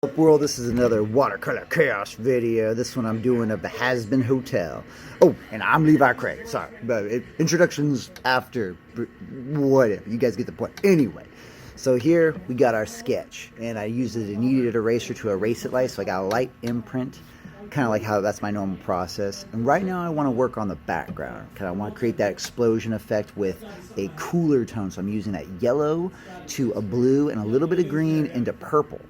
Up world, this is another watercolor chaos video. This one I'm doing of the Hazbin Hotel. Oh, and I'm Levi Craig. Sorry, but introductions after, whatever. You guys get the point. Anyway, so here we got our sketch, and I used a kneaded eraser to erase it light, so I got a light imprint, kind of like how that's my normal process. And right now I want to work on the background, because I want to create that explosion effect with a cooler tone. So I'm using that yellow to a blue and a little bit of green into purple.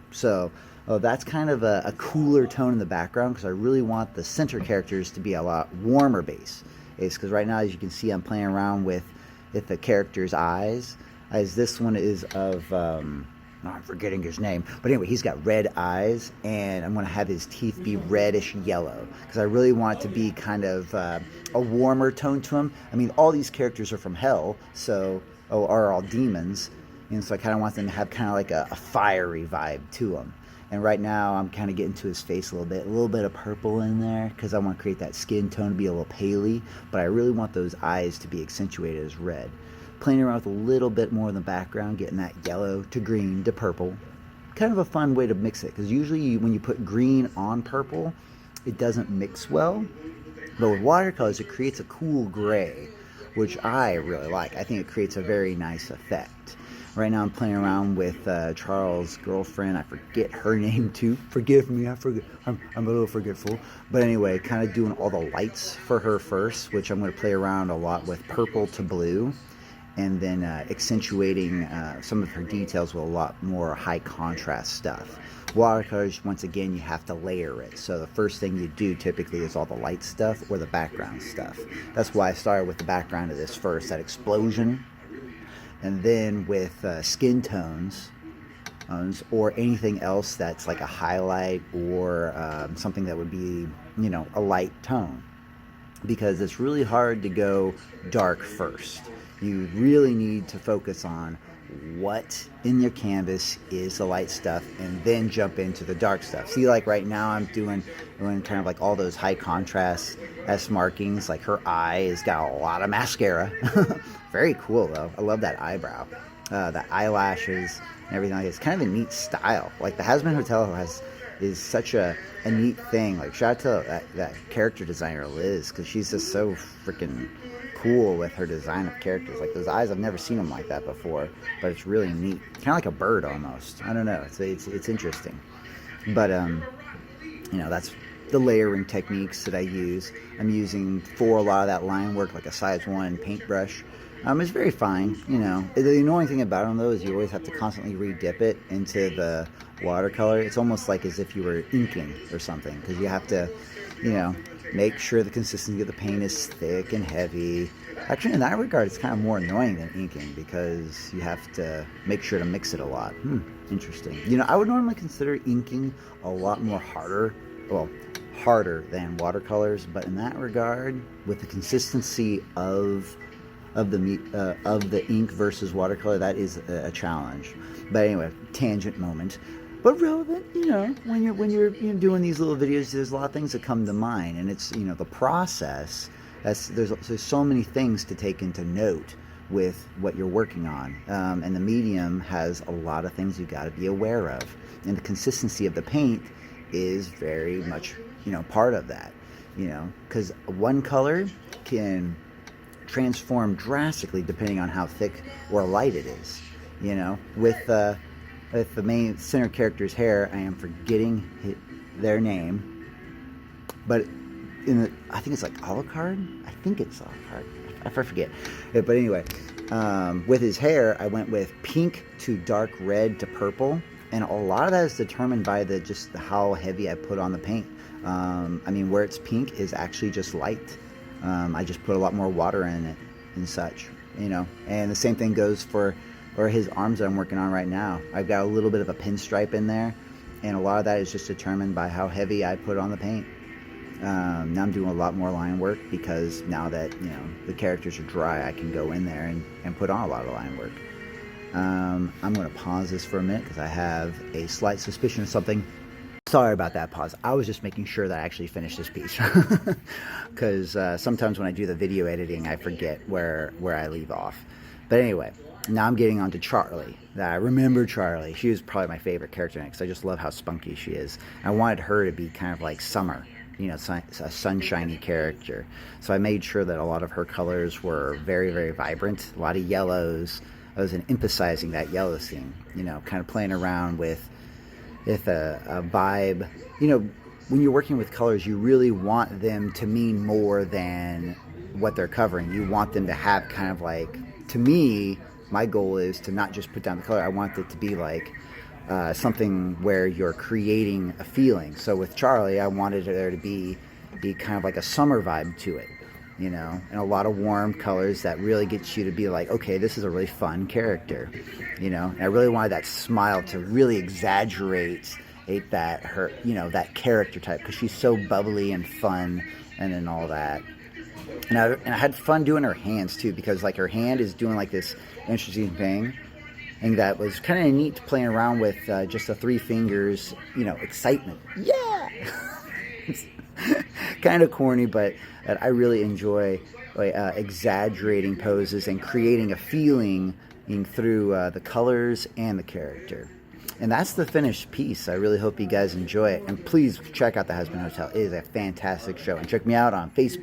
So that's kind of a cooler tone in the background, because I really want the center characters to be a lot warmer base. Because right now, as you can see, I'm playing around with the character's eyes, as this one is of, I'm forgetting his name, but anyway, he's got red eyes, and I'm going to have his teeth be reddish yellow, because I really want it to be kind of a warmer tone to him. I mean, all these characters are from hell, so, are all demons. And so I kind of want them to have kind of like a fiery vibe to them. And right now I'm kind of getting to his face a little bit of purple in there, because I want to create that skin tone to be a little paley, but I really want those eyes to be accentuated as red. Playing around with a little bit more in the background, getting that yellow to green to purple. Kind of a fun way to mix it, because usually when you put green on purple, it doesn't mix well. But with watercolors, it creates a cool gray, which I really like. I think it creates a very nice effect. Right now I'm playing around with Charles' girlfriend. I forget her name too. Forgive me, I forget. I'm a little forgetful. But anyway, kind of doing all the lights for her first, which I'm going to play around a lot with purple to blue. And then accentuating some of her details with a lot more high contrast stuff. Watercolors, once again, you have to layer it. So the first thing you do typically is all the light stuff or the background stuff. That's why I started with the background of this first, that explosion. And then with skin tones or anything else that's like a highlight or something that would be, you know, a light tone, because it's really hard to go dark first. You really need to focus on what in your canvas is the light stuff, and then jump into the dark stuff. See, like right now I'm doing kind of like all those high contrast S markings. Like her eye has got a lot of mascara. Very cool though. I love that eyebrow, the eyelashes and everything like that. It's kind of a neat style. Like the Hazbin Hotel is such a neat thing. Like shout out to that character designer Liz, because she's just so freaking cool with her design of characters. Like those eyes, I've never seen them like that before, but it's really neat. Kind of like a bird almost. I don't know. It's interesting. But you know, that's the layering techniques that I use. I'm using for a lot of that line work like a size 1 paintbrush. It's very fine, you know. The annoying thing about them though is you always have to constantly re-dip it into the watercolor. It's almost like as if you were inking or something, because you have to, you know, make sure the consistency of the paint is thick and heavy. Actually, in that regard, it's kind of more annoying than inking, because you have to make sure to mix it a lot. Interesting. You know, I would normally consider inking a lot more harder than watercolors, but in that regard, with the consistency of the ink versus watercolor, that is a challenge. But anyway, tangent moment. But relevant, you know, when you're doing these little videos, there's a lot of things that come to mind, and it's, you know, the process. There's so many things to take into note with what you're working on, and the medium has a lot of things you got to be aware of, and the consistency of the paint is very much, you know, part of that, you know, because one color can transform drastically depending on how thick or light it is, you know. With the main center character's hair, I am forgetting their name, but I think it's like Olive Card. I think it's Olive Card. I forget. But anyway, with his hair, I went with pink to dark red to purple, and a lot of that is determined by just how heavy I put on the paint. I mean, where it's pink is actually just light. I just put a lot more water in it and such, you know. And the same thing goes for his arms that I'm working on right now. I've got a little bit of a pinstripe in there, and a lot of that is just determined by how heavy I put on the paint. Now I'm doing a lot more line work, because now that, you know, the characters are dry, I can go in there and put on a lot of line work. I'm going to pause this for a minute, because I have a slight suspicion of something. Sorry about that pause. I was just making sure that I actually finished this piece, because sometimes when I do the video editing, I forget where I leave off. But anyway, Now I'm getting on to Charlie. I remember Charlie. She was probably my favorite character because I just love how spunky she is. I wanted her to be kind of like Summer, you know, a sunshiny character. So I made sure that a lot of her colors were very, very vibrant. A lot of yellows. I was emphasizing that yellow scene, you know, kind of playing around with a vibe. You know, when you're working with colors, you really want them to mean more than what they're covering. You want them to have kind of like, to me, my goal is to not just put down the color. I want it to be like something where you're creating a feeling. So with Charlie, I wanted there to be kind of like a summer vibe to it, you know, and a lot of warm colors that really gets you to be like, okay, this is a really fun character, you know. And I really wanted that smile to really exaggerate that her, you know, that character type, because she's so bubbly and fun and all that. And I had fun doing her hands too, because like her hand is doing like this interesting thing, and that was kind of neat playing around with just the 3 fingers, you know, excitement. Yeah, kind of corny, but I really enjoy exaggerating poses and creating a feeling through the colors and the character. And that's the finished piece. I really hope you guys enjoy it. And please check out the Hazbin Hotel. It is a fantastic show. And check me out on Facebook.